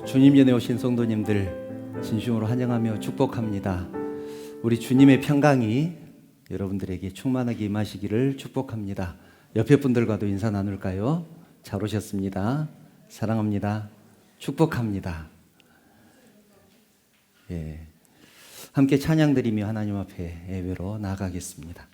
주님 전에 오신 성도님들 진심으로 환영하며 축복합니다. 우리 주님의 평강이 여러분들에게 충만하게 임하시기를 축복합니다. 옆에 분들과도 인사 나눌까요? 잘 오셨습니다. 사랑합니다. 축복합니다. 함께 찬양 드리며 하나님 앞에 예배로 나아가겠습니다.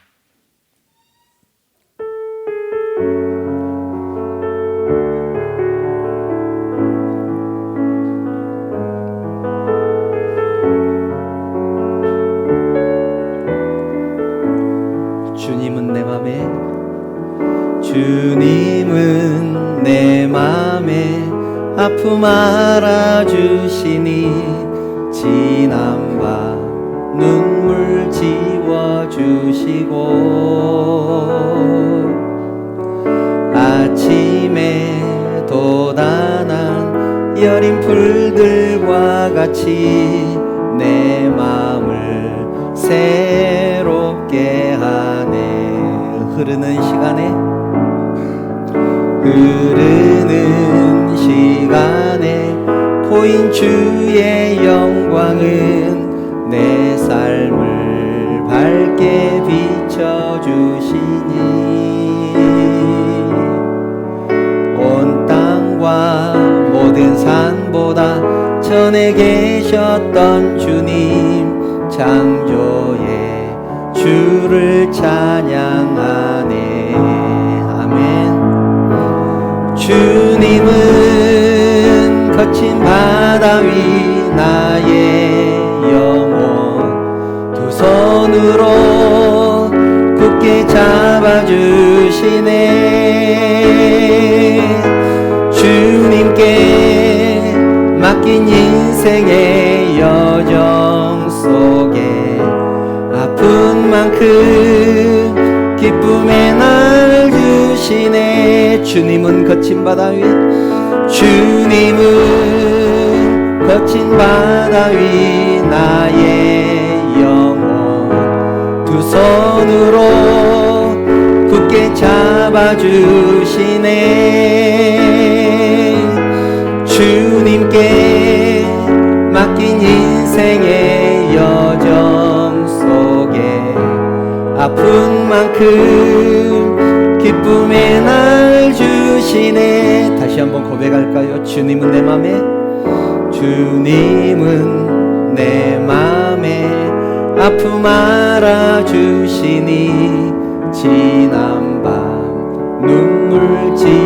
주님은 내 맘에 아픔 알아주시니 지난 밤 눈물 지워주시고 아침에 돋아난 여린 풀들과 같이 내 맘을 새롭게 하네. 흐르는 시간에 보인 주의 영광은 내 삶을 밝게 비춰주시니 온 땅과 모든 산보다 전에 계셨던 주님 창조의 주를 찬양하네. 주님은 거친 바다 위 나의 영혼 두 손으로 굳게 잡아주시네. 주님께 맡긴 인생의 여정 속에 아픈 만큼 기쁨의 날 주시네. 주님은 거친 바다 위 나의 영혼 두 손으로 굳게 잡아주시네. 주님께 맡긴 인생의 여정 속에 아픈 만큼 기쁨의 날 주시네. 다시 한번 고백할까요? 주님은 내 맘에 아픔 알아주시니 지난 밤 눈물 지워주시고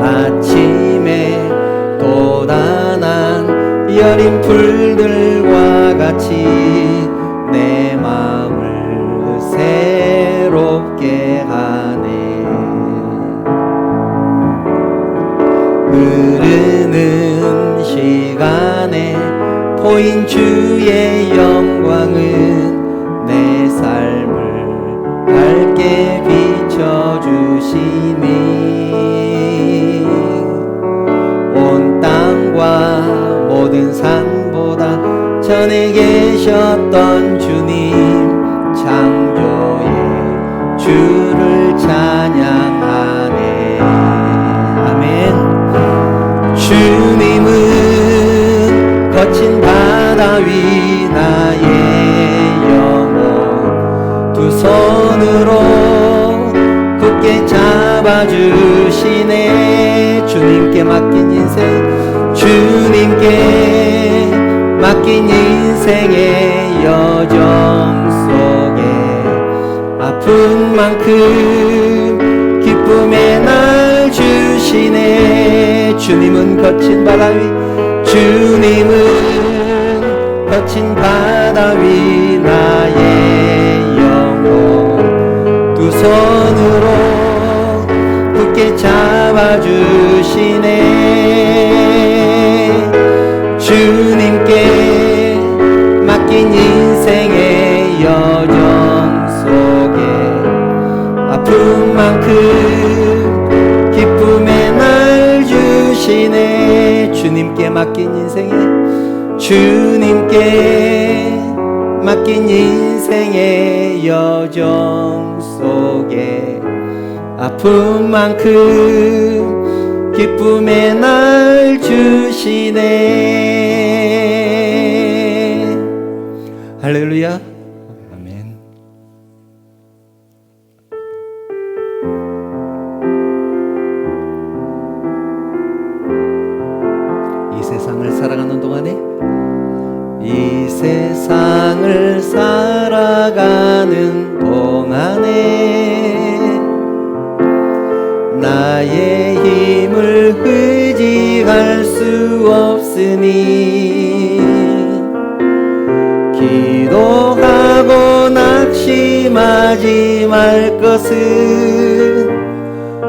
아침에 돋아난 여린 풀들과 같이 내 마음을 새롭게 하네. 흐르는 시간에 보인 주의 영광은 내 삶을 밝게 비춰주시니 온 땅과 모든 산보다 전에 계셨던 주님 창조의 주를 찬양하네. 아멘. 주님은 거친 바다 위 나의 영혼 두 손으로 굳게 잡아주시네. 주님께 맡긴 인생의 여정 속에 아픈 만큼 기쁨의 날 주시네. 주님은 거친 바다 위 나의 영혼 두 손으로 굳게 잡아주시네. 주님께 맡긴 인생의 여정 속에 아픈 만큼 기쁨의 날 주시네. 주님께 맡긴 인생의 여정 속에 아픈 만큼 기쁨의 날 주시네. 할렐루야. 아멘. 이 세상을 살아가는 동안에, 이 세상을 살아가는 동안에 나의 힘을 의지할 수 없으니 기도하고 낙심하지 말 것은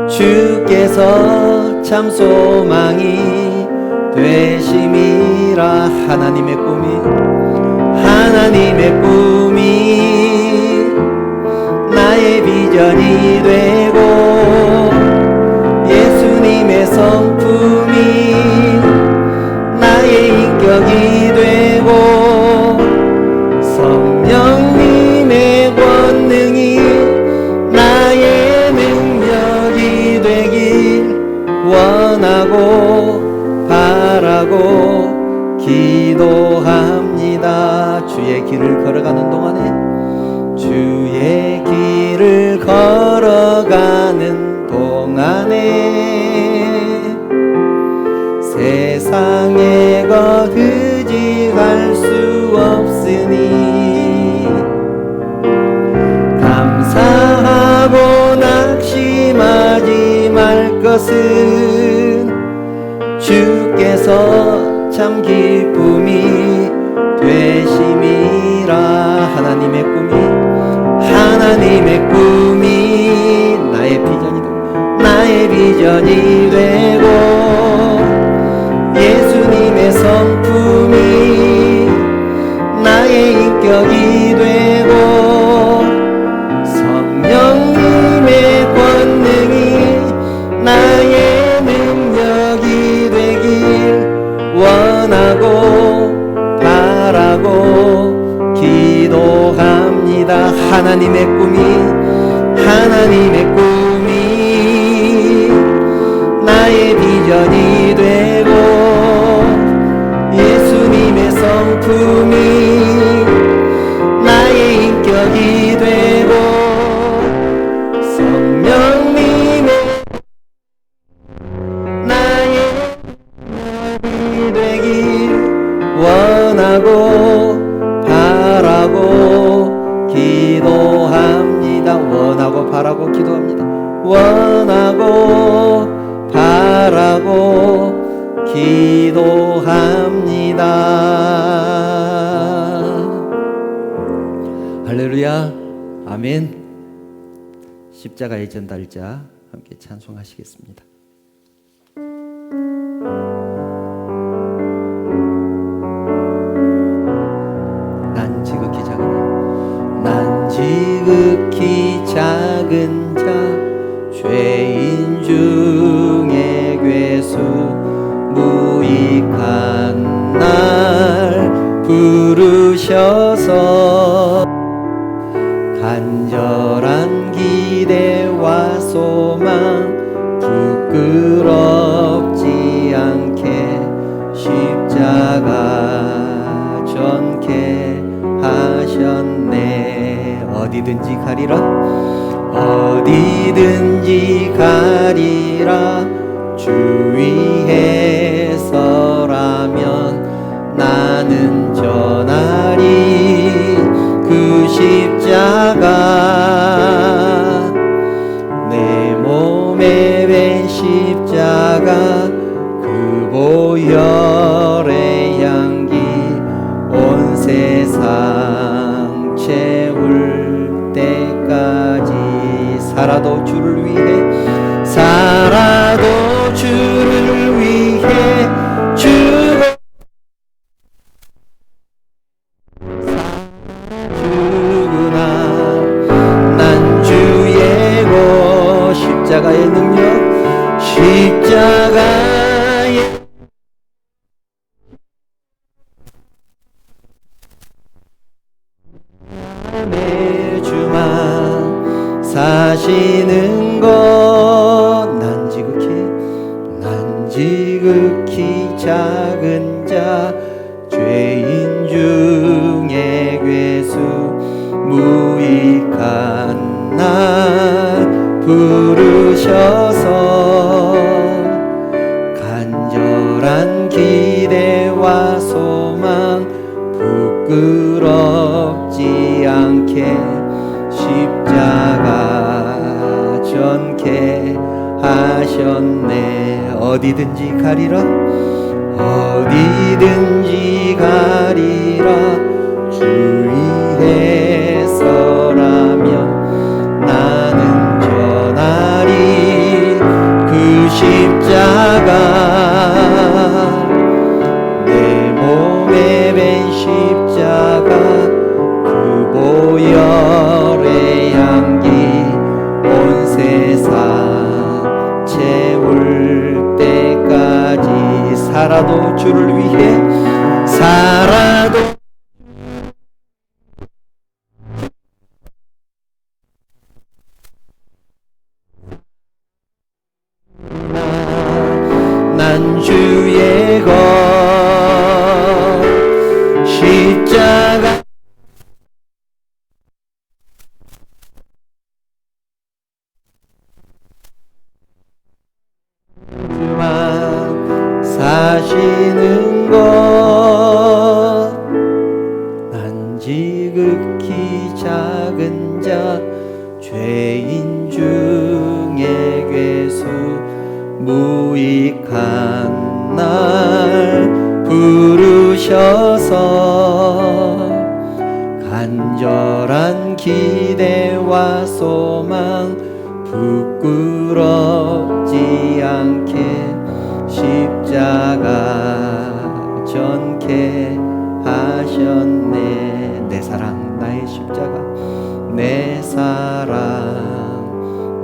주께서 참 소망이 되심이라. 하나님의 꿈이 나의 비전이 되고 예수님의 성품이 나의 인격이 되고 성령님의 권능이 나의 능력이 되길 원하고 바라고 기도합니다. 주의 길을 걸어가는 동안에, 주의 길을 걸어가는 동안에 세상의 것 의지할 수 없으니 감사하고 낙심하지 말 것은 주께서 참 기쁨이 되심이라. 하나님의 꿈이 나의 비전이 되고 예수님의 성품이 나의 인격이 되고 성령님의 권능이 나의 능력이 되길 원하고 바라고 기도합니다. 하나님의 꿈이 나의 비전이 되고 예수님의 성품이 나의 인격이 되고 성령님의 나의 능력이 되길 원하고 바라고 기도합니다. 원하고 바라고 기도합니다. 원하고 바라고 기도합니다. 할렐루야. 아멘. 십자가의 전달자 함께 찬송하시겠습니다. 지극히 작은 자 죄인 중에 괴수 무익한 날 부르셔서 간절한 기대와 소망 부끄럽지 않게 십자가 전케 하셨네. 어디든지 가리라 주 위에 서라면 나는 전하리 그 십자가 내 몸에 밴 십자가 그 보혈의 향기 온 세상 채울 때까지 살아도 주를 위해 죽어 죽으나 난 주의 고 십자가의 능력 십자가의 내 주만 사시는 것 지극히 작은 자 죄인 중에 괴수 무익한 날 부르셔서 간절한 기대와 소망 부끄럽지 않게 십자가 전케 하셨네. 어디든지 가리라 어디든지 가리라 주위에 서라면 나는 전하리 그 십자가 내 몸에 밴 십자가 그 보혈의 향기 온 세상 채울 때까지 살아도 주를 위해 살아도 난 주의 것 십자가 사시는 것 난 지극히 작은 자 죄인 중에 괴수 무익한 날 부르셔서 간절한 기대와 소망 부끄럽지 않게 십자가 전케 하셨네. 내 사랑 나의 십자가 내 사랑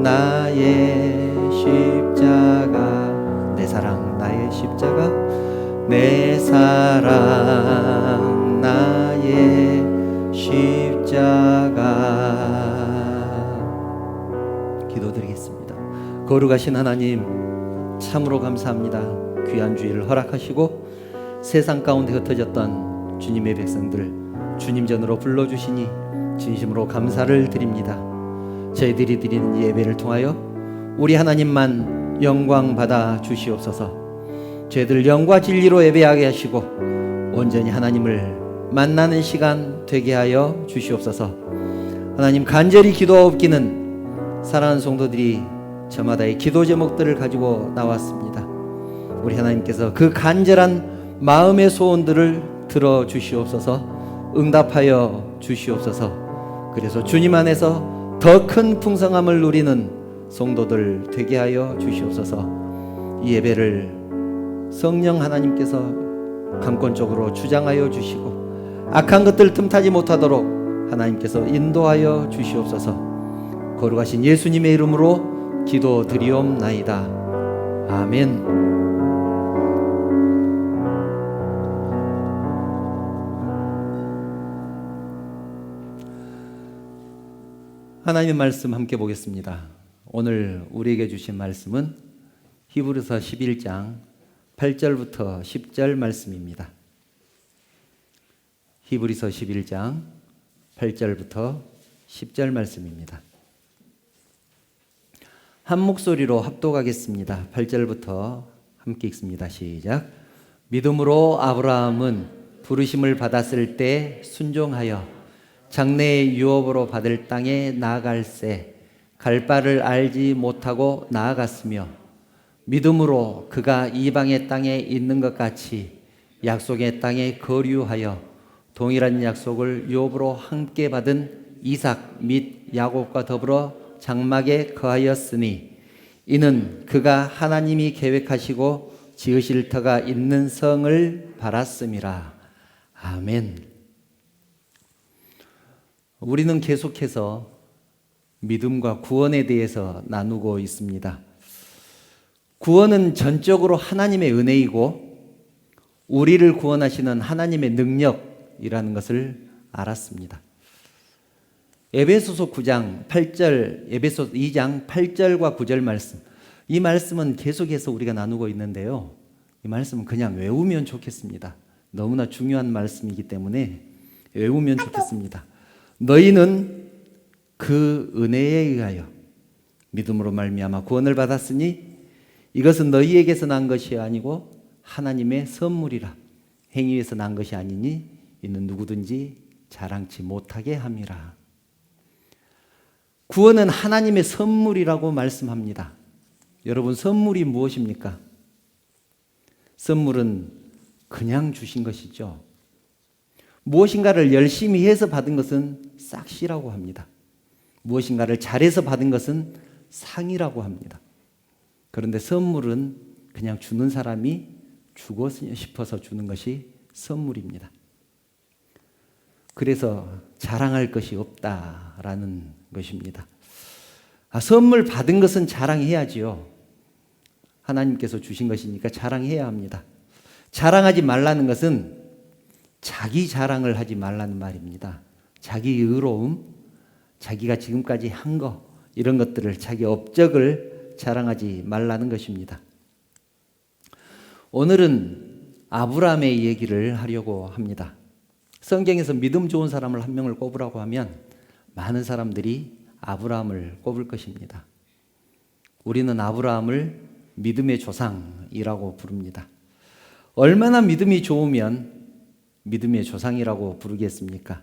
나의 십자가 내 사랑 나의 십자가 내 사랑 나의 십자가. 기도드리겠습니다. 거룩하신 하나님 참으로 감사합니다. 귀한 주일을 허락하시고 세상 가운데 흩어졌던 주님의 백성들 주님 전으로 불러주시니 진심으로 감사를 드립니다. 저희들이 드리는 예배를 통하여 우리 하나님만 영광 받아 주시옵소서. 저희들 영과 진리로 예배하게 하시고 온전히 하나님을 만나는 시간 되게 하여 주시옵소서. 하나님 간절히 기도하옵기는 사랑하는 성도들이 저마다의 기도 제목들을 가지고 나왔습니다. 우리 하나님께서 그 간절한 마음의 소원들을 들어주시옵소서. 응답하여 주시옵소서. 그래서 주님 안에서 더 큰 풍성함을 누리는 성도들 되게 하여 주시옵소서. 이 예배를 성령 하나님께서 강권적으로 주장하여 주시고 악한 것들 틈타지 못하도록 하나님께서 인도하여 주시옵소서. 거룩하신 예수님의 이름으로 기도드리옵나이다. 아멘. 하나님의 말씀 함께 보겠습니다. 오늘 우리에게 주신 말씀은 히브리서 11장 8절부터 10절 말씀입니다. 히브리서 11장 8절부터 10절 말씀입니다. 한 목소리로 합독하겠습니다. 8절부터 함께 읽습니다. 시작. 믿음으로 아브라함은 부르심을 받았을 때 순종하여 장래의 유업으로 받을 땅에 나아갈새 갈 바를 알지 못하고 나아갔으며 믿음으로 그가 이방의 땅에 있는 것 같이 약속의 땅에 거류하여 동일한 약속을 유업으로 함께 받은 이삭 및 야곱과 더불어 장막에 거하였으니 이는 그가 하나님이 계획하시고 지으실 터가 있는 성을 바랐음이라. 아멘. 우리는 계속해서 믿음과 구원에 대해서 나누고 있습니다. 구원은 전적으로 하나님의 은혜이고 우리를 구원하시는 하나님의 능력이라는 것을 알았습니다. 에베소서 9장 8절, 에베소 2장 8절과 9절 말씀, 이 말씀은 계속해서 우리가 나누고 있는데요. 이 말씀은 그냥 외우면 좋겠습니다. 너무나 중요한 말씀이기 때문에 외우면 좋겠습니다. 너희는 그 은혜에 의하여 믿음으로 말미암아 구원을 받았으니 이것은 너희에게서 난 것이 아니고 하나님의 선물이라. 행위에서 난 것이 아니니 이는 누구든지 자랑치 못하게 함이라. 구원은 하나님의 선물이라고 말씀합니다. 여러분, 선물이 무엇입니까? 선물은 그냥 주신 것이죠. 무엇인가를 열심히 해서 받은 것은 싹시라고 합니다. 무엇인가를 잘해서 받은 것은 상이라고 합니다. 그런데 선물은 그냥 주는 사람이 주고 싶어서 주는 것이 선물입니다. 그래서 자랑할 것이 없다라는 것입니다. 선물 받은 것은 자랑해야지요. 하나님께서 주신 것이니까 자랑해야 합니다. 자랑하지 말라는 것은 자기 자랑을 하지 말라는 말입니다. 자기 의로움, 자기가 지금까지 한 거, 이런 것들을, 자기 업적을 자랑하지 말라는 것입니다. 오늘은 아브라함의 얘기를 하려고 합니다. 성경에서 믿음 좋은 사람을 한 명을 꼽으라고 하면 많은 사람들이 아브라함을 꼽을 것입니다. 우리는 아브라함을 믿음의 조상이라고 부릅니다. 얼마나 믿음이 좋으면 믿음의 조상이라고 부르겠습니까?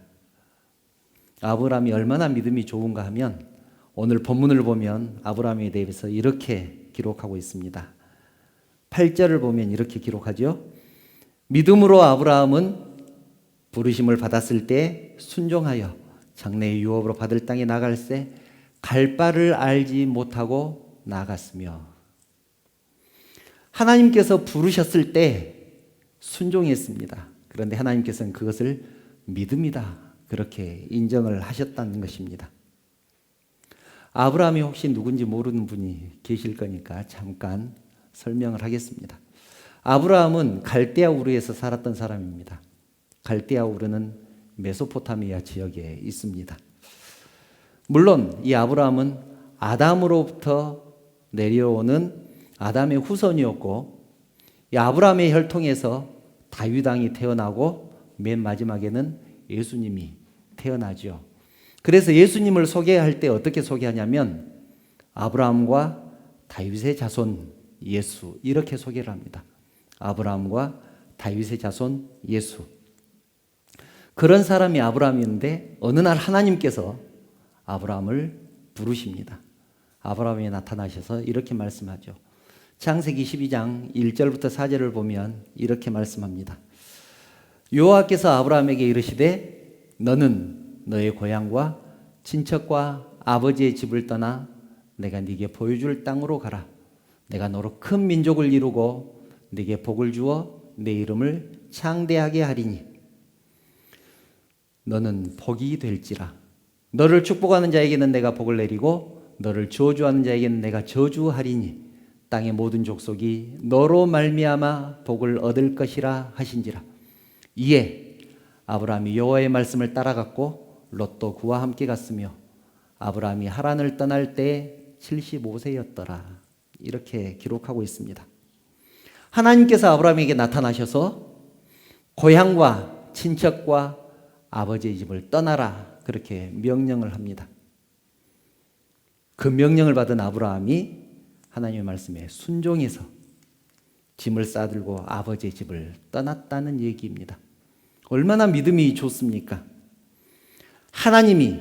아브라함이 얼마나 믿음이 좋은가 하면 오늘 본문을 보면 아브라함에 대해서 이렇게 기록하고 있습니다. 8절을 보면 이렇게 기록하죠. 믿음으로 아브라함은 부르심을 받았을 때 순종하여 장래의 유업으로 받을 땅에 나갈새 갈 바를 알지 못하고 나갔으며. 하나님께서 부르셨을 때 순종했습니다. 그런데 하나님께서는 그것을 믿음이다, 그렇게 인정을 하셨다는 것입니다. 아브라함이 혹시 누군지 모르는 분이 계실 거니까 잠깐 설명을 하겠습니다. 아브라함은 갈대아 우르에서 살았던 사람입니다. 갈대아 우르는 메소포타미아 지역에 있습니다. 물론 이 아브라함은 아담으로부터 내려오는 아담의 후손이었고, 이 아브라함의 혈통에서 다윗 왕이 태어나고 맨 마지막에는 예수님이 태어나죠. 그래서 예수님을 소개할 때 어떻게 소개하냐면 아브라함과 다윗의 자손 예수, 이렇게 소개를 합니다. 아브라함과 다윗의 자손 예수. 그런 사람이 아브라함인데 어느 날 하나님께서 아브라함을 부르십니다. 아브라함에 나타나셔서 이렇게 말씀하죠. 창세기 12장 1절부터 4절을 보면 이렇게 말씀합니다. 여호와께서 아브라함에게 이르시되 너는 너의 고향과 친척과 아버지의 집을 떠나 내가 네게 보여줄 땅으로 가라. 내가 너로 큰 민족을 이루고 네게 복을 주어 내 이름을 창대하게 하리니 너는 복이 될지라. 너를 축복하는 자에게는 내가 복을 내리고 너를 저주하는 자에게는 내가 저주하리니 땅의 모든 족속이 너로 말미암아 복을 얻을 것이라 하신지라. 이에 아브라함이 여호와의 말씀을 따라갔고 롯도 그와 함께 갔으며 아브라함이 하란을 떠날 때 75세였더라. 이렇게 기록하고 있습니다. 하나님께서 아브라함에게 나타나셔서 고향과 친척과 아버지의 집을 떠나라, 그렇게 명령을 합니다. 그 명령을 받은 아브라함이 하나님의 말씀에 순종해서 짐을 싸들고 아버지의 집을 떠났다는 얘기입니다. 얼마나 믿음이 좋습니까? 하나님이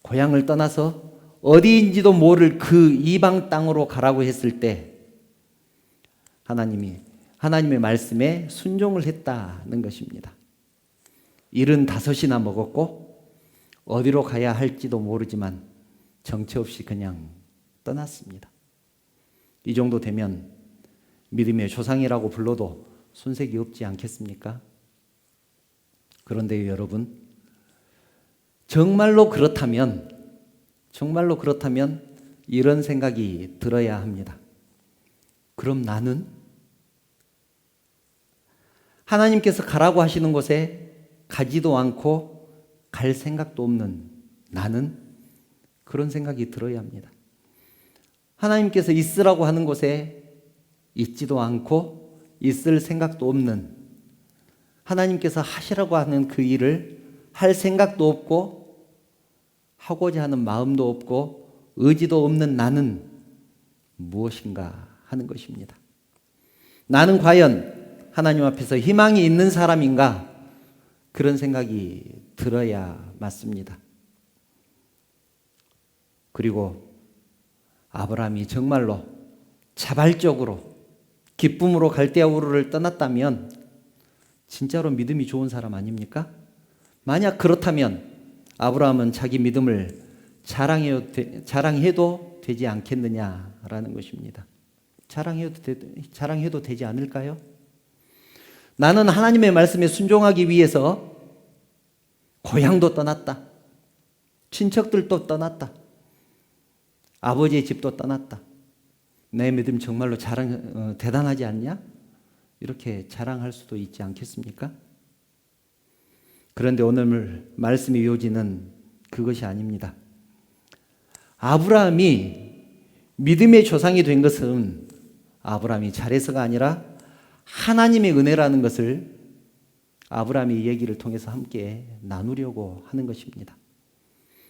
고향을 떠나서 어디인지도 모를 그 이방 땅으로 가라고 했을 때 하나님이 하나님의 말씀에 순종을 했다는 것입니다. 75이나 먹었고 어디로 가야 할지도 모르지만 정처 없이 그냥 떠났습니다. 이 정도 되면 믿음의 조상이라고 불러도 손색이 없지 않겠습니까? 그런데 여러분, 정말로 그렇다면 이런 생각이 들어야 합니다. 그럼 나는 하나님께서 가라고 하시는 곳에 가지도 않고 갈 생각도 없는 나는 그런 생각이 들어야 합니다. 하나님께서 있으라고 하는 곳에 있지도 않고 있을 생각도 없는, 하나님께서 하시라고 하는 그 일을 할 생각도 없고 하고자 하는 마음도 없고 의지도 없는 나는 무엇인가 하는 것입니다. 나는 과연 하나님 앞에서 희망이 있는 사람인가? 그런 생각이 들어야 맞습니다. 그리고 아브라함이 정말로 자발적으로 기쁨으로 갈대아 우르를 떠났다면 진짜로 믿음이 좋은 사람 아닙니까? 만약 그렇다면 아브라함은 자기 믿음을 자랑해도 되지 않겠느냐라는 것입니다. 자랑해도 되지 않을까요? 나는 하나님의 말씀에 순종하기 위해서 고향도 떠났다. 친척들도 떠났다. 아버지의 집도 떠났다. 내 믿음 정말로 대단하지 않냐? 이렇게 자랑할 수도 있지 않겠습니까? 그런데 오늘 말씀의 요지는 그것이 아닙니다. 아브라함이 믿음의 조상이 된 것은 아브라함이 잘해서가 아니라 하나님의 은혜라는 것을 아브라함의 얘기를 통해서 함께 나누려고 하는 것입니다.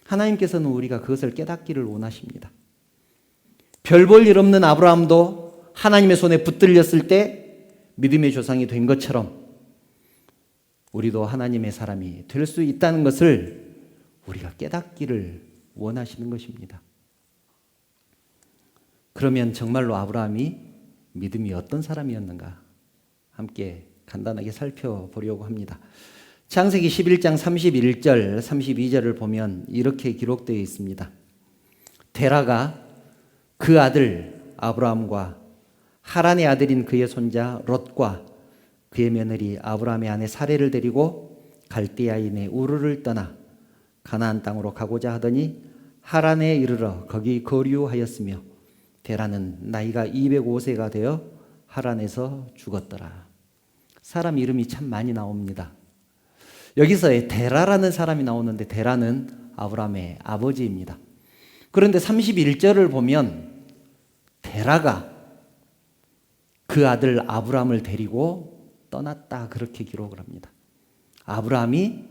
하나님께서는 우리가 그것을 깨닫기를 원하십니다. 별 볼 일 없는 아브라함도 하나님의 손에 붙들렸을 때 믿음의 조상이 된 것처럼 우리도 하나님의 사람이 될 수 있다는 것을 우리가 깨닫기를 원하시는 것입니다. 그러면 정말로 아브라함이 믿음이 어떤 사람이었는가 함께 간단하게 살펴보려고 합니다. 창세기 11장 31절 32절을 보면 이렇게 기록되어 있습니다. 데라가 그 아들 아브라함과 하란의 아들인 그의 손자 롯과 그의 며느리 아브라함의 아내 사레를 데리고 갈대아인의 우르를 떠나 가나안 땅으로 가고자 하더니 하란에 이르러 거기 거류하였으며 데라는 나이가 205세가 되어 하란에서 죽었더라. 사람 이름이 참 많이 나옵니다. 여기서 데라라는 사람이 나오는데 데라는 아브라함의 아버지입니다. 그런데 31절을 보면 데라가 그 아들 아브라함을 데리고 떠났다 그렇게 기록을 합니다. 아브라함이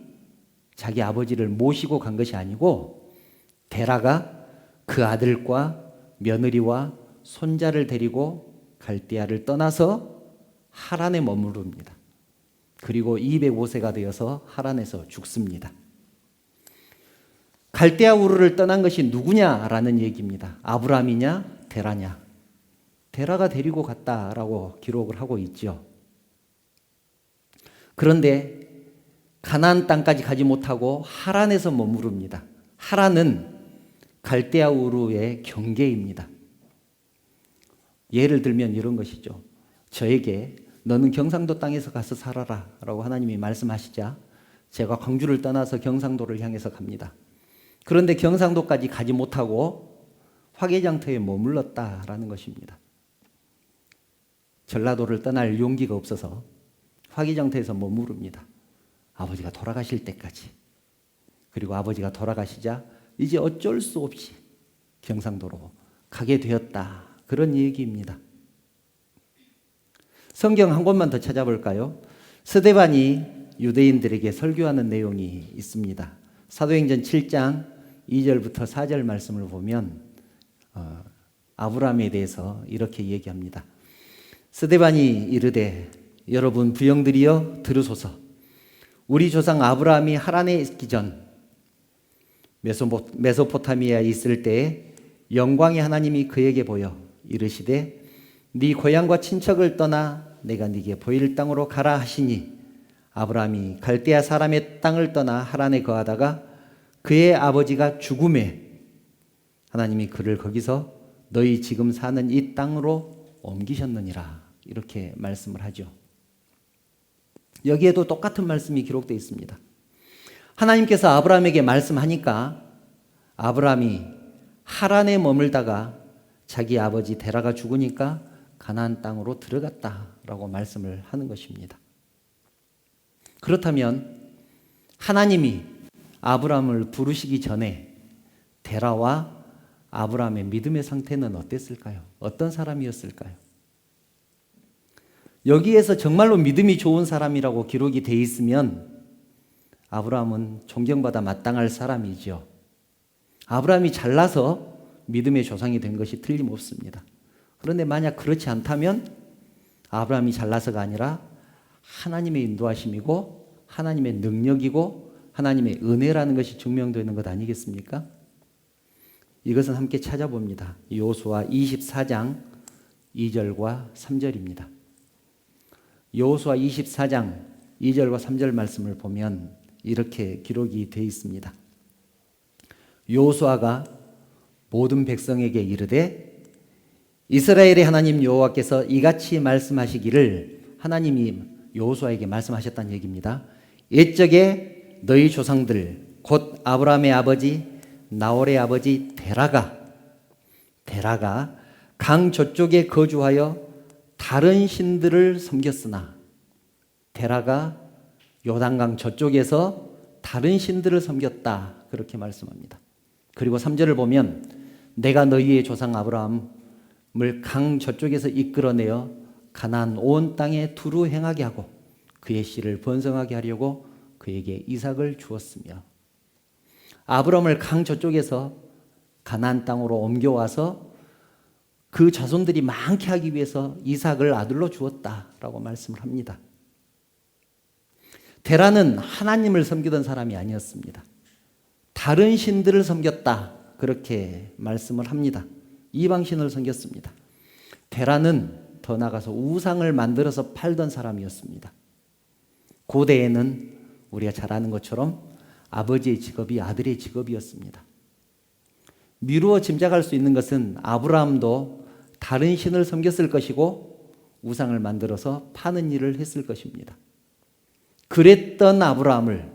자기 아버지를 모시고 간 것이 아니고 데라가 그 아들과 며느리와 손자를 데리고 갈대아를 떠나서 하란에 머무릅니다. 그리고 205세가 되어서 하란에서 죽습니다. 갈대아 우르를 떠난 것이 누구냐라는 얘기입니다. 아브라함이냐 데라냐. 데라가 데리고 갔다라고 기록을 하고 있죠. 그런데 가나안 땅까지 가지 못하고 하란에서 머무릅니다. 하란은 갈대아 우르의 경계입니다. 예를 들면 이런 것이죠. 저에게 너는 경상도 땅에서 가서 살아라 라고 하나님이 말씀하시자 제가 광주를 떠나서 경상도를 향해서 갑니다. 그런데 경상도까지 가지 못하고 화개장터에 머물렀다라는 것입니다. 전라도를 떠날 용기가 없어서 화개장터에서 머무릅니다. 아버지가 돌아가실 때까지. 그리고 아버지가 돌아가시자 이제 어쩔 수 없이 경상도로 가게 되었다. 그런 얘기입니다. 성경 한 곳만 더 찾아볼까요? 스데반이 유대인들에게 설교하는 내용이 있습니다. 사도행전 7장 2절부터 4절 말씀을 보면 아브라함에 대해서 이렇게 얘기합니다. 스데반이 이르되 여러분 부형들이여 들으소서. 우리 조상 아브라함이 하란에 있기 전 메소포타미아에 있을 때에 영광의 하나님이 그에게 보여 이르시되 네 고향과 친척을 떠나 내가 네게 보일 땅으로 가라 하시니 아브라함이 갈대아 사람의 땅을 떠나 하란에 거하다가 그의 아버지가 죽음에 하나님이 그를 거기서 너희 지금 사는 이 땅으로 옮기셨느니라 이렇게 말씀을 하죠. 여기에도 똑같은 말씀이 기록되어 있습니다. 하나님께서 아브라함에게 말씀하니까 아브라함이 하란에 머물다가 자기 아버지 데라가 죽으니까 가나안 땅으로 들어갔다라고 말씀을 하는 것입니다. 그렇다면 하나님이 아브라함을 부르시기 전에 데라와 아브라함의 믿음의 상태는 어땠을까요? 어떤 사람이었을까요? 여기에서 정말로 믿음이 좋은 사람이라고 기록이 돼 있으면 아브라함은 존경받아 마땅할 사람이죠. 아브라함이 잘나서 믿음의 조상이 된 것이 틀림없습니다. 그런데 만약 그렇지 않다면 아브라함이 잘나서가 아니라 하나님의 인도하심이고 하나님의 능력이고 하나님의 은혜라는 것이 증명되는 것 아니겠습니까? 이것은 함께 찾아봅니다. 여호수아 24장 2절과 3절입니다. 여호수아 24장 2절과 3절 말씀을 보면 이렇게 기록이 되어 있습니다. 여호수아가 모든 백성에게 이르되 이스라엘의 하나님 여호와께서 이같이 말씀하시기를, 하나님이 여호수아에게 말씀하셨다는 얘기입니다. 옛적에 너희 조상들 곧 아브라함의 아버지 나홀의 아버지 데라가 강 저쪽에 거주하여 다른 신들을 섬겼으나, 데라가 요단강 저쪽에서 다른 신들을 섬겼다, 그렇게 말씀합니다. 그리고 3절을 보면 내가 너희의 조상 아브라함을 강 저쪽에서 이끌어내어 가나안 온 땅에 두루 행하게 하고 그의 씨를 번성하게 하려고 그에게 이삭을 주었으며, 아브라함을 강 저쪽에서 가나안 땅으로 옮겨와서 그 자손들이 많게 하기 위해서 이삭을 아들로 주었다라고 말씀을 합니다. 데라는 하나님을 섬기던 사람이 아니었습니다. 다른 신들을 섬겼다, 그렇게 말씀을 합니다. 이방신을 섬겼습니다. 데라는 더 나아가서 우상을 만들어서 팔던 사람이었습니다. 고대에는 우리가 잘 아는 것처럼 아버지의 직업이 아들의 직업이었습니다. 미루어 짐작할 수 있는 것은 아브라함도 다른 신을 섬겼을 것이고 우상을 만들어서 파는 일을 했을 것입니다. 그랬던 아브라함을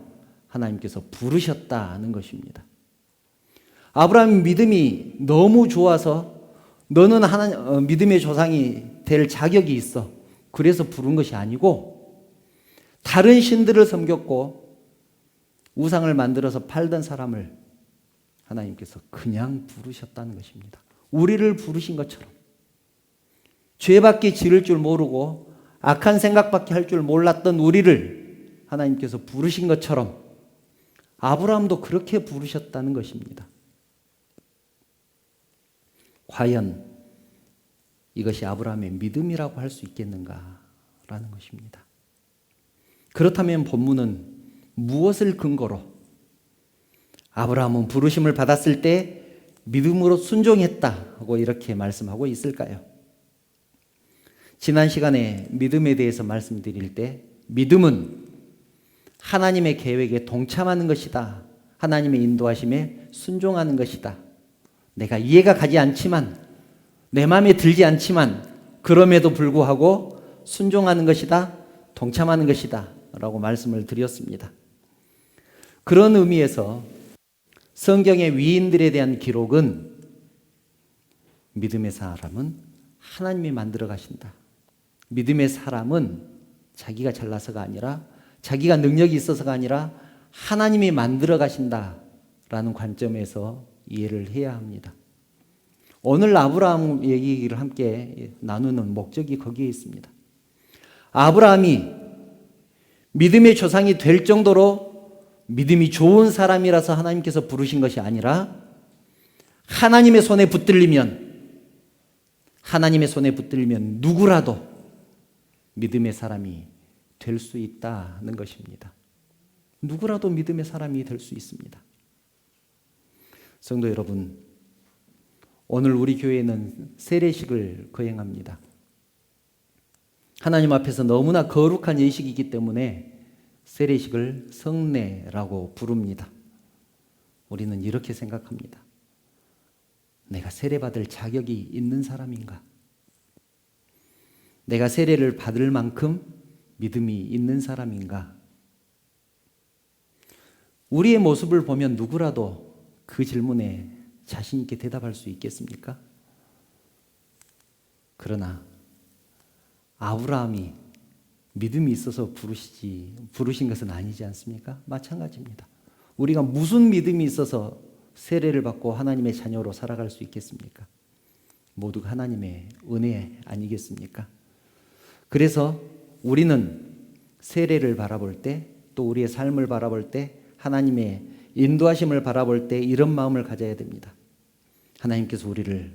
하나님께서 부르셨다는 것입니다. 아브라함 믿음이 너무 좋아서 너는 믿음의 조상이 될 자격이 있어, 그래서 부른 것이 아니고 다른 신들을 섬겼고 우상을 만들어서 팔던 사람을 하나님께서 그냥 부르셨다는 것입니다. 우리를 부르신 것처럼 죄밖에 지를 줄 모르고 악한 생각밖에 할 줄 몰랐던 우리를 하나님께서 부르신 것처럼 아브라함도 그렇게 부르셨다는 것입니다. 과연 이것이 아브라함의 믿음이라고 할 수 있겠는가라는 것입니다. 그렇다면 본문은 무엇을 근거로 아브라함은 부르심을 받았을 때 믿음으로 순종했다고 이렇게 말씀하고 있을까요? 지난 시간에 믿음에 대해서 말씀드릴 때 믿음은 하나님의 계획에 동참하는 것이다, 하나님의 인도하심에 순종하는 것이다, 내가 이해가 가지 않지만 내 마음에 들지 않지만 그럼에도 불구하고 순종하는 것이다, 동참하는 것이다 라고 말씀을 드렸습니다. 그런 의미에서 성경의 위인들에 대한 기록은 믿음의 사람은 하나님이 만들어 가신다, 믿음의 사람은 자기가 잘나서가 아니라 자기가 능력이 있어서가 아니라 하나님이 만들어 가신다라는 관점에서 이해를 해야 합니다. 오늘 아브라함 얘기를 함께 나누는 목적이 거기에 있습니다. 아브라함이 믿음의 조상이 될 정도로 믿음이 좋은 사람이라서 하나님께서 부르신 것이 아니라 하나님의 손에 붙들리면 누구라도 믿음의 사람이 될 수 있다는 것입니다. 누구라도 믿음의 사람이 될 수 있습니다. 성도 여러분, 오늘 우리 교회는 세례식을 거행합니다. 하나님 앞에서 너무나 거룩한 예식이기 때문에 세례식을 성례라고 부릅니다. 우리는 이렇게 생각합니다. 내가 세례받을 자격이 있는 사람인가? 내가 세례를 받을 만큼 믿음이 있는 사람인가? 우리의 모습을 보면 누구라도 그 질문에 자신 있게 대답할 수 있겠습니까? 그러나 아브라함이 믿음이 있어서 부르신 것은 아니지 않습니까? 마찬가지입니다. 우리가 무슨 믿음이 있어서 세례를 받고 하나님의 자녀로 살아갈 수 있겠습니까? 모두가 하나님의 은혜 아니겠습니까? 그래서 우리는 세례를 바라볼 때, 또 우리의 삶을 바라볼 때, 하나님의 인도하심을 바라볼 때 이런 마음을 가져야 됩니다. 하나님께서 우리를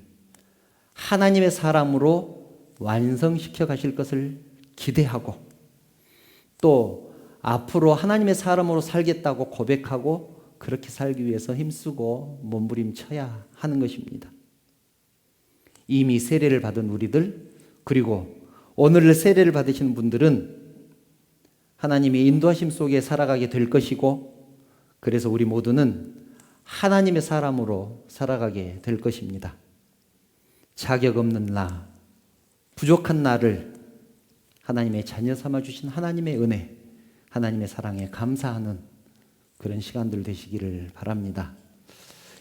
하나님의 사람으로 완성시켜 가실 것을 기대하고, 또 앞으로 하나님의 사람으로 살겠다고 고백하고 그렇게 살기 위해서 힘쓰고 몸부림쳐야 하는 것입니다. 이미 세례를 받은 우리들, 그리고 오늘 세례를 받으신 분들은 하나님의 인도하심 속에 살아가게 될 것이고, 그래서 우리 모두는 하나님의 사람으로 살아가게 될 것입니다. 자격 없는 나, 부족한 나를 하나님의 자녀 삼아 주신 하나님의 은혜, 하나님의 사랑에 감사하는 그런 시간들 되시기를 바랍니다.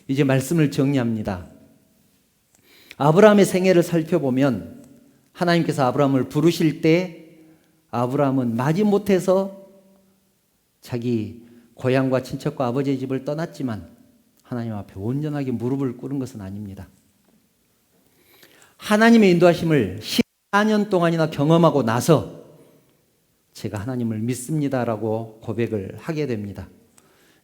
이제 말씀을 정리합니다. 아브라함의 생애를 살펴보면 하나님께서 아브라함을 부르실 때 아브라함은 마지못해서 자기 고향과 친척과 아버지의 집을 떠났지만 하나님 앞에 온전하게 무릎을 꿇은 것은 아닙니다. 하나님의 인도하심을 14년 동안이나 경험하고 나서 제가 하나님을 믿습니다라고 고백을 하게 됩니다.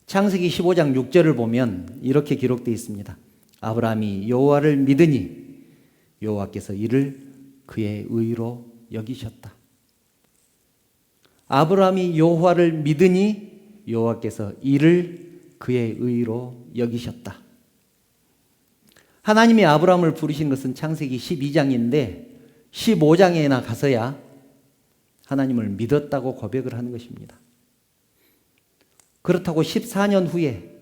창세기 15장 6절을 보면 이렇게 기록되어 있습니다. 아브라함이 여호와를 믿으니 여호와께서 이를 그의 의로 여기셨다. 아브라함이 여호와를 믿으니 여호와께서 이를 그의 의로 여기셨다. 하나님이 아브라함을 부르신 것은 창세기 12장인데 15장에나 가서야 하나님을 믿었다고 고백을 하는 것입니다. 그렇다고 14년 후에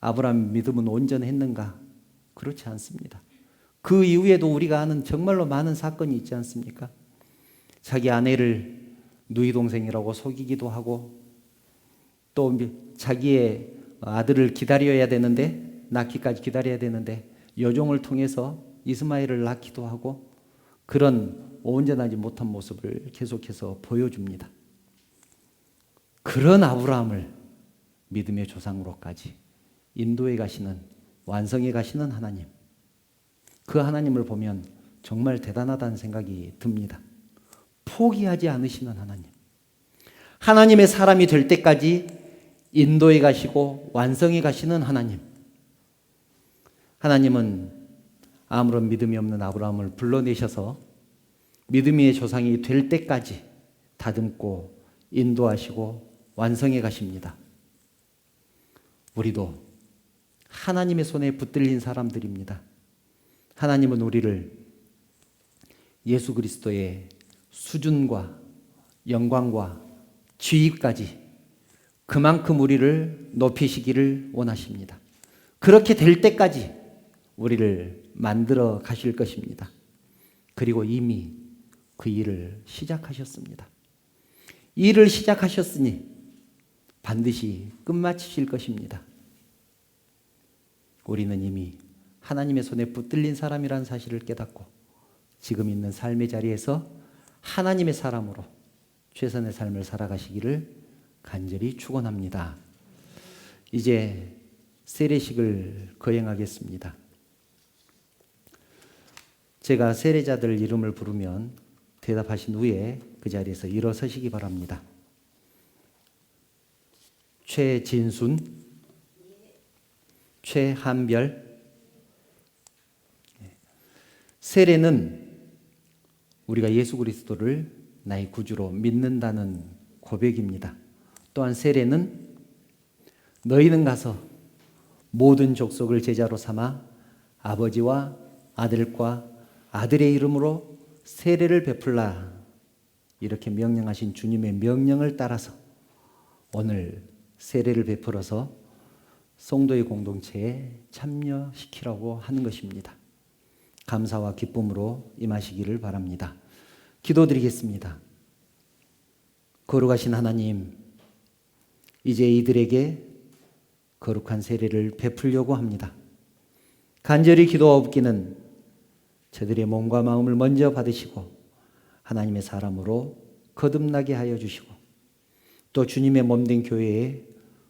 아브라함의 믿음은 온전했는가? 그렇지 않습니다. 그 이후에도 우리가 아는 정말로 많은 사건이 있지 않습니까? 자기 아내를 누이 동생이라고 속이기도 하고, 또 자기의 아들을 기다려야 되는데, 낳기까지 기다려야 되는데 여종을 통해서 이스마엘을 낳기도 하고, 그런 온전하지 못한 모습을 계속해서 보여줍니다. 그런 아브라함을 믿음의 조상으로까지 인도해 가시는, 완성해 가시는 하나님, 그 하나님을 보면 정말 대단하다는 생각이 듭니다. 포기하지 않으시는 하나님, 하나님의 사람이 될 때까지 인도해 가시고 완성해 가시는 하나님. 하나님은 아무런 믿음이 없는 아브라함을 불러내셔서 믿음의 조상이 될 때까지 다듬고 인도하시고 완성해 가십니다. 우리도 하나님의 손에 붙들린 사람들입니다. 하나님은 우리를 예수 그리스도의 수준과 영광과 지위까지 그만큼 우리를 높이시기를 원하십니다. 그렇게 될 때까지 우리를 만들어 가실 것입니다. 그리고 이미 그 일을 시작하셨습니다. 일을 시작하셨으니 반드시 끝마치실 것입니다. 우리는 이미 하나님의 손에 붙들린 사람이라는 사실을 깨닫고 지금 있는 삶의 자리에서 하나님의 사람으로 최선의 삶을 살아가시기를 간절히 축원합니다. 이제 세례식을 거행하겠습니다. 제가 세례자들 이름을 부르면 대답하신 후에 그 자리에서 일어서시기 바랍니다. 최진순, 최한별. 세례는 우리가 예수 그리스도를 나의 구주로 믿는다는 고백입니다. 또한 세례는 너희는 가서 모든 족속을 제자로 삼아 아버지와 아들과 아들의 이름으로 세례를 베풀라, 이렇게 명령하신 주님의 명령을 따라서 오늘 세례를 베풀어서 성도의 공동체에 참여시키라고 하는 것입니다. 감사와 기쁨으로 임하시기를 바랍니다. 기도드리겠습니다. 거룩하신 하나님, 이제 이들에게 거룩한 세례를 베풀려고 합니다. 간절히 기도하옵기는 저들의 몸과 마음을 먼저 받으시고 하나님의 사람으로 거듭나게 하여 주시고 또 주님의 몸된 교회에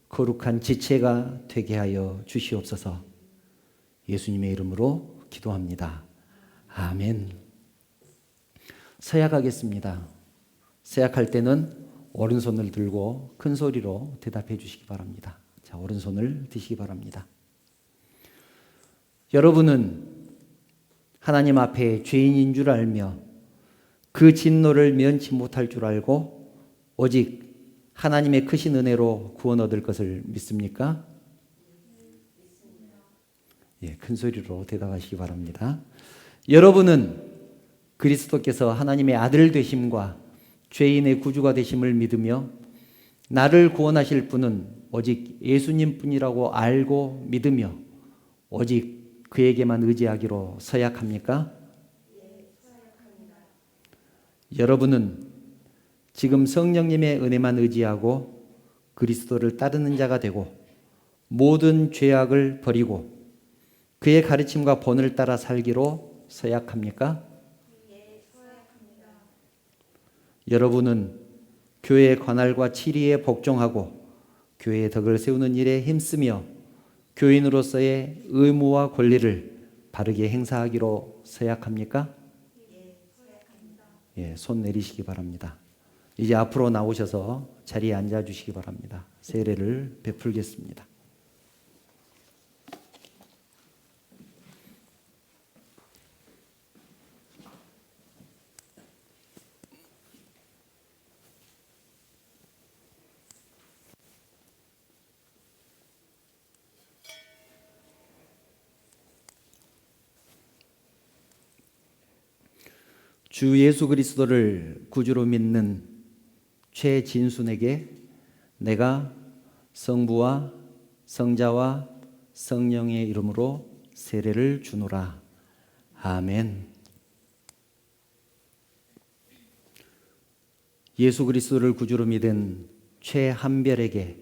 거룩한 지체가 되게 하여 주시옵소서. 예수님의 이름으로 기도합니다. 아멘. 서약하겠습니다. 서약할 때는 오른손을 들고 큰 소리로 대답해 주시기 바랍니다. 자, 오른손을 드시기 바랍니다. 여러분은 하나님 앞에 죄인인 줄 알며 그 진노를 면치 못할 줄 알고 오직 하나님의 크신 은혜로 구원 얻을 것을 믿습니까? 예, 큰 소리로 대답하시기 바랍니다. 여러분은 그리스도께서 하나님의 아들 되심과 죄인의 구주가 되심을 믿으며 나를 구원하실 분은 오직 예수님 뿐이라고 알고 믿으며 오직 그에게만 의지하기로 서약합니까? 여러분은 지금 성령님의 은혜만 의지하고 그리스도를 따르는 자가 되고 모든 죄악을 버리고 그의 가르침과 본을 따라 살기로 서약합니까? 여러분은 교회의 관할과 치리에 복종하고 교회의 덕을 세우는 일에 힘쓰며 교인으로서의 의무와 권리를 바르게 행사하기로 서약합니까? 예, 손 내리시기 바랍니다. 이제 앞으로 나오셔서 자리에 앉아 주시기 바랍니다. 세례를 베풀겠습니다. 주 예수 그리스도를 구주로 믿는 최진순에게 내가 성부와 성자와 성령의 이름으로 세례를 주노라. 아멘. 예수 그리스도를 구주로 믿은 최한별에게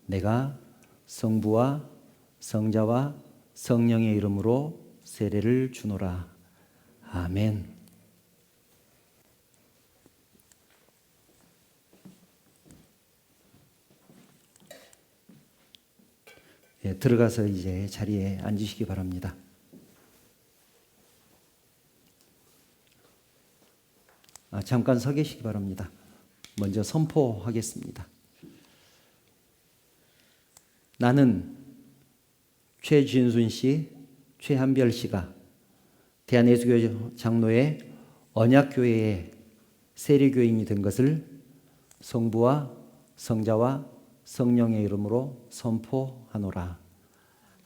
내가 성부와 성자와 성령의 이름으로 세례를 주노라. 아멘. 예, 들어가서 이제 자리에 앉으시기 바랍니다. 잠깐 서 계시기 바랍니다. 먼저 선포하겠습니다. 나는 최진순 씨, 최한별 씨가 대한예수교회 장로회 언약교회의 세례교인이 된 것을 성부와 성자와 성령의 이름으로 선포하노라.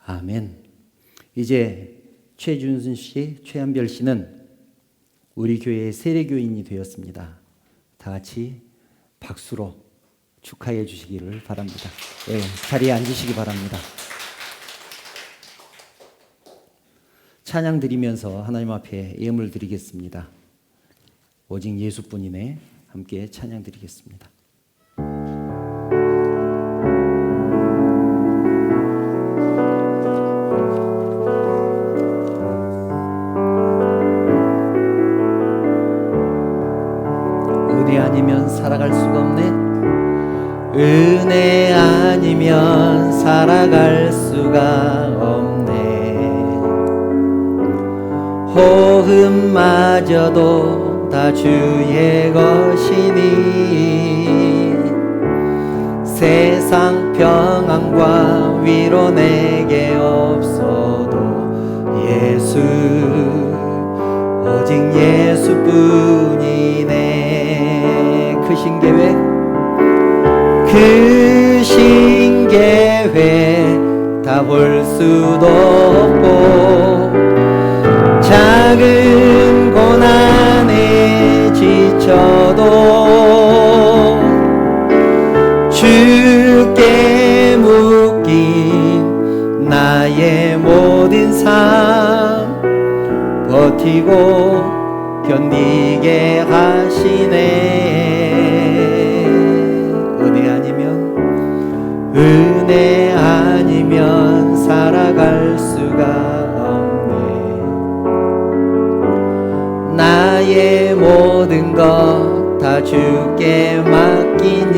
아멘. 이제 최준순 씨, 최한별 씨는 우리 교회의 세례교인이 되었습니다. 다 같이 박수로 축하해 주시기를 바랍니다. 네, 자리에 앉으시기 바랍니다. 찬양 드리면서 하나님 앞에 예물 드리겠습니다. 오직 예수뿐이네. 함께 찬양 드리겠습니다. 은혜 아니면 살아갈 수가 없네. 은혜 아니면 살아갈 수가 없네. 호흡마저도 다 주의 것이니 세상 평안과 위로 내게 없어도 예수 오직 예수뿐이네. 크신 계획 크신 계획 다 볼 수도 없고 작은 고난에 지쳐도 주께 묶인 나의 모든 삶 버티고 견디게 하시네. 은혜 아니면 살아갈 수가 없네. 나의 모든 것 다 주께 맡기니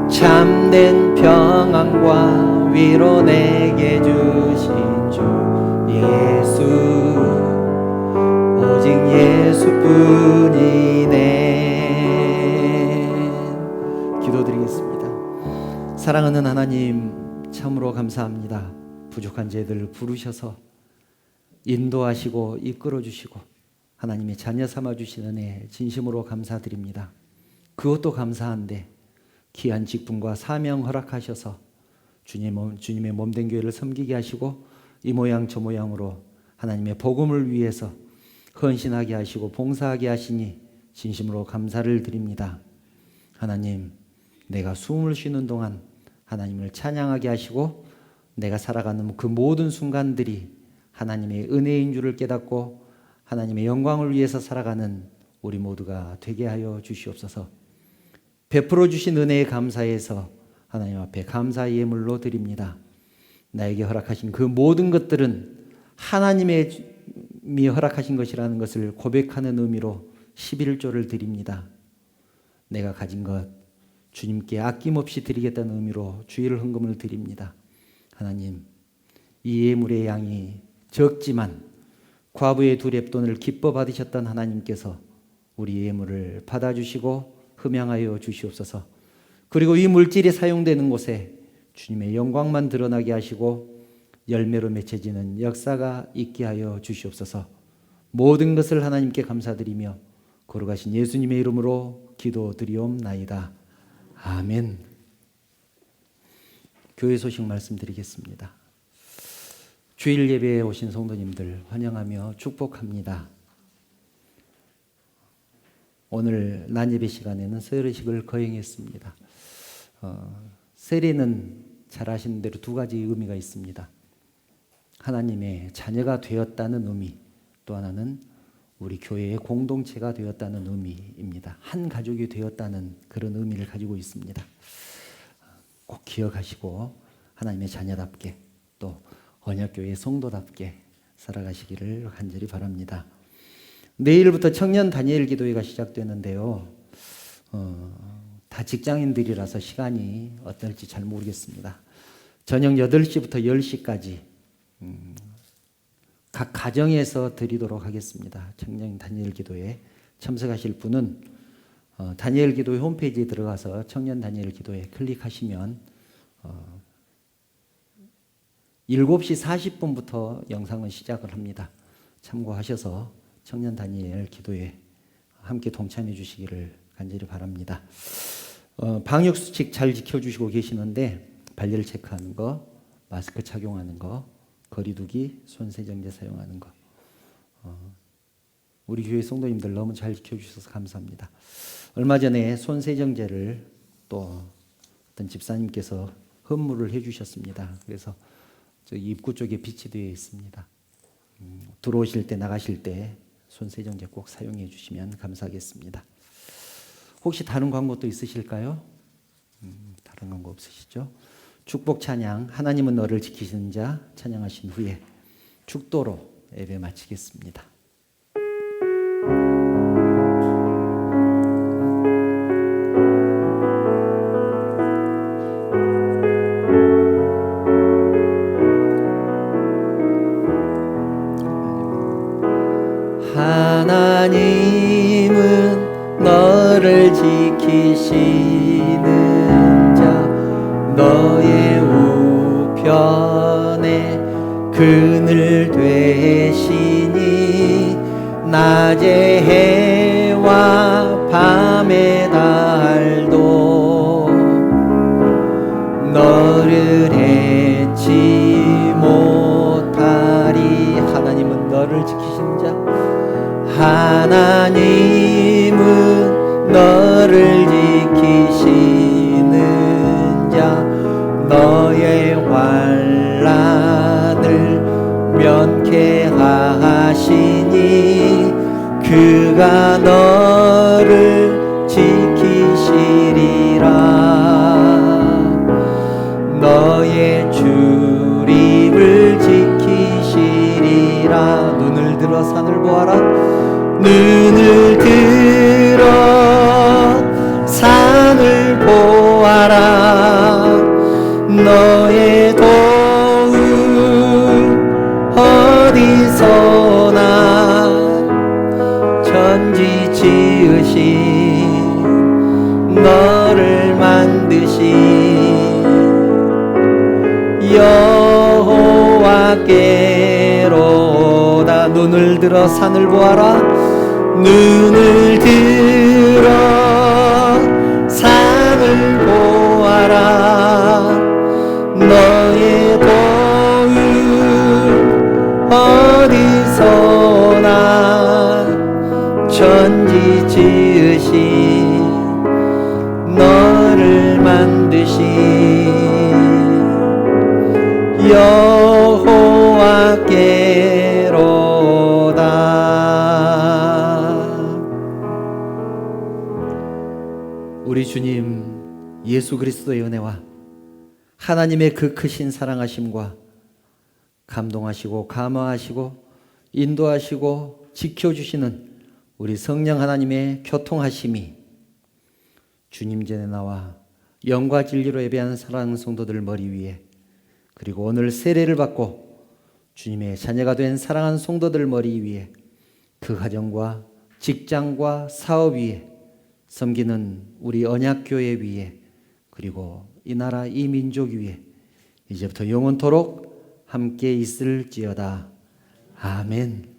참된 평안과 위로 내게 주신 주 예수 오직 예수 예수뿐이네. 기도드리겠습니다. 사랑하는 하나님, 참으로 감사합니다. 부족한 죄들 부르셔서 인도하시고 이끌어 주시고 하나님의 자녀 삼아 주시는 애 진심으로 감사드립니다. 그것도 감사한데 귀한 직분과 사명 허락하셔서 주님의 몸된 교회를 섬기게 하시고 이 모양 저 모양으로 하나님의 복음을 위해서 헌신하게 하시고 봉사하게 하시니 진심으로 감사를 드립니다. 하나님, 내가 숨을 쉬는 동안 하나님을 찬양하게 하시고 내가 살아가는 그 모든 순간들이 하나님의 은혜인 줄을 깨닫고 하나님의 영광을 위해서 살아가는 우리 모두가 되게 하여 주시옵소서. 베풀어 주신 은혜에 감사해서 하나님 앞에 감사의 예물로 드립니다. 나에게 허락하신 그 모든 것들은 하나님의 허락하신 것이라는 것을 고백하는 의미로 11조를 드립니다. 내가 가진 것 주님께 아낌없이 드리겠다는 의미로 주일 헌금을 드립니다. 하나님, 이 예물의 양이 적지만 과부의 두 렙돈을 기뻐 받으셨던 하나님께서 우리 예물을 받아주시고 흠양하여 주시옵소서. 그리고 이 물질이 사용되는 곳에 주님의 영광만 드러나게 하시고 열매로 맺혀지는 역사가 있게 하여 주시옵소서. 모든 것을 하나님께 감사드리며 거룩하신 예수님의 이름으로 기도드리옵나이다. 아멘. 교회 소식 말씀드리겠습니다. 주일 예배에 오신 성도님들 환영하며 축복합니다. 오늘 낮예배 시간에는 세례식을 거행했습니다. 세례는 잘 아시는 대로 두 가지 의미가 있습니다. 하나님의 자녀가 되었다는 의미, 또 하나는 우리 교회의 공동체가 되었다는 의미입니다. 한 가족이 되었다는 그런 의미를 가지고 있습니다. 꼭 기억하시고 하나님의 자녀답게 또 언약교회의 성도답게 살아가시기를 간절히 바랍니다. 내일부터 청년 다니엘 기도회가 시작되는데요. 다 직장인들이라서 시간이 어떨지 잘 모르겠습니다. 저녁 8시부터 10시까지 각 가정에서 드리도록 하겠습니다. 청년 다니엘 기도회에 참석하실 분은 다니엘 기도회 홈페이지에 들어가서 청년 다니엘 기도회 클릭하시면 7시 40분부터 영상은 시작을 합니다. 참고하셔서 청년 다니엘 기도회 함께 동참해 주시기를 간절히 바랍니다. 방역수칙 잘 지켜주시고 계시는데 발열 체크하는 거, 마스크 착용하는 거, 거리두기, 손세정제 사용하는 거, 우리 교회 성도님들 너무 잘 지켜주셔서 감사합니다. 얼마 전에 손세정제를 또 어떤 집사님께서 헌물을 해주셨습니다. 그래서 저기 입구 쪽에 비치되어 있습니다. 들어오실 때 나가실 때 손세정제 꼭 사용해 주시면 감사하겠습니다. 혹시 다른 광고 또 있으실까요? 다른 광고 없으시죠? 축복 찬양 하나님은 너를 지키시는 자 찬양하신 후에 축도로 예배 마치겠습니다. 하나님은 너를 지키시는 자 너의 우편에 그늘 되시니 낮의 해와 밤의 달도 너를 해치 못하리. 하나님은 너를 지키시는 자 하나님은 너를 지키시는 자 너의 환난을 면케하시니 그가 너를 만드신 여호와께로다. 눈을 들어 산을 보아라. 눈을 들어 산을 보아라. 너의 도움 어디서나. 천지 지으신 너를 만드신 여호와께로다. 우리 주님 예수 그리스도의 은혜와 하나님의 그 크신 사랑하심과 감동하시고 감화하시고 인도하시고 지켜주시는 우리 성령 하나님의 교통하심이 주님 전에 나와 영과 진리로 예배하는 사랑하는 성도들 머리 위에, 그리고 오늘 세례를 받고 주님의 자녀가 된 사랑하는 성도들 머리 위에, 그 가정과 직장과 사업 위에, 섬기는 우리 언약교회 위에, 그리고 이 나라 이 민족 위에 이제부터 영원토록 함께 있을지어다. 아멘.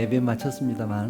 예배 마쳤습니다만